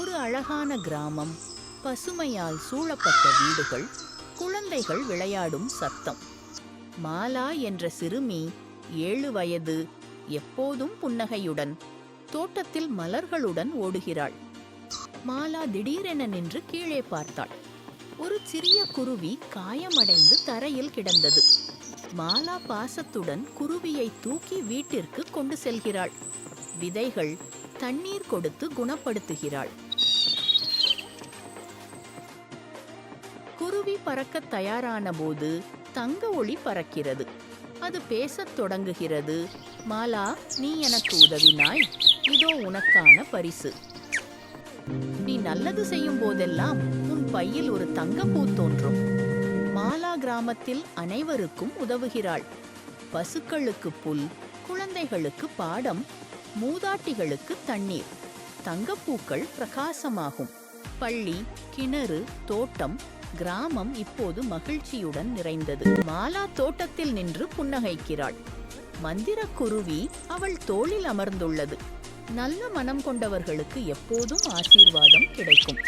ஒரு அழகான கிராமம், பசுமையால் சூழப்பட்ட வீடுகள், குழந்தைகள் விளையாடும் சத்தம். மாலா என்ற சிறுமி 7 வயது, எப்போதும் புன்னகையுடன் தோட்டத்தில் மலர்களுடன் ஓடுகிறாள். மாலா திடீரென நின்று கீழே பார்த்தாள். ஒரு சிறிய குருவி காயமடைந்து தரையில் கிடந்தது. மாலா பாசத்துடன் குருவியை தூக்கி வீட்டிற்கு கொண்டு செல்கிறாள். விதைகள், தண்ணீர் கொடுத்து குணப்படுத்துகிறாள். குருவி பறக்க தயாரான போது தங்க ஒளி பறக்கிறது. அது பேசத் தொடங்குகிறது. மாலா, நீ எனக்கு உதவினாய், இதோ உனக்கான பரிசு. நீ நல்லது செய்யும் போதெல்லாம் உன் பையில் ஒரு தங்கப்பூ தோன்றும். மாலா கிராமத்தில் அனைவருக்கும் உதவுகிறாள். பசுக்களுக்கு புல், குழந்தைகளுக்கு பாடம், மூதாட்டிகளுக்கு தண்ணீர். தங்கப்பூக்கள் பிரகாசமாகும். பள்ளி, கிணறு, தோட்டம், கிராமம் இப்போது மகிழ்ச்சியுடன் நிறைந்தது. மாலா தோட்டத்தில் நின்று புன்னகைக்கிறாள். மந்திர குருவி அவள் தோளில் அமர்ந்துள்ளது. நல்ல மனம் கொண்டவர்களுக்கு எப்போதும் ஆசீர்வாதம் கிடைக்கும்.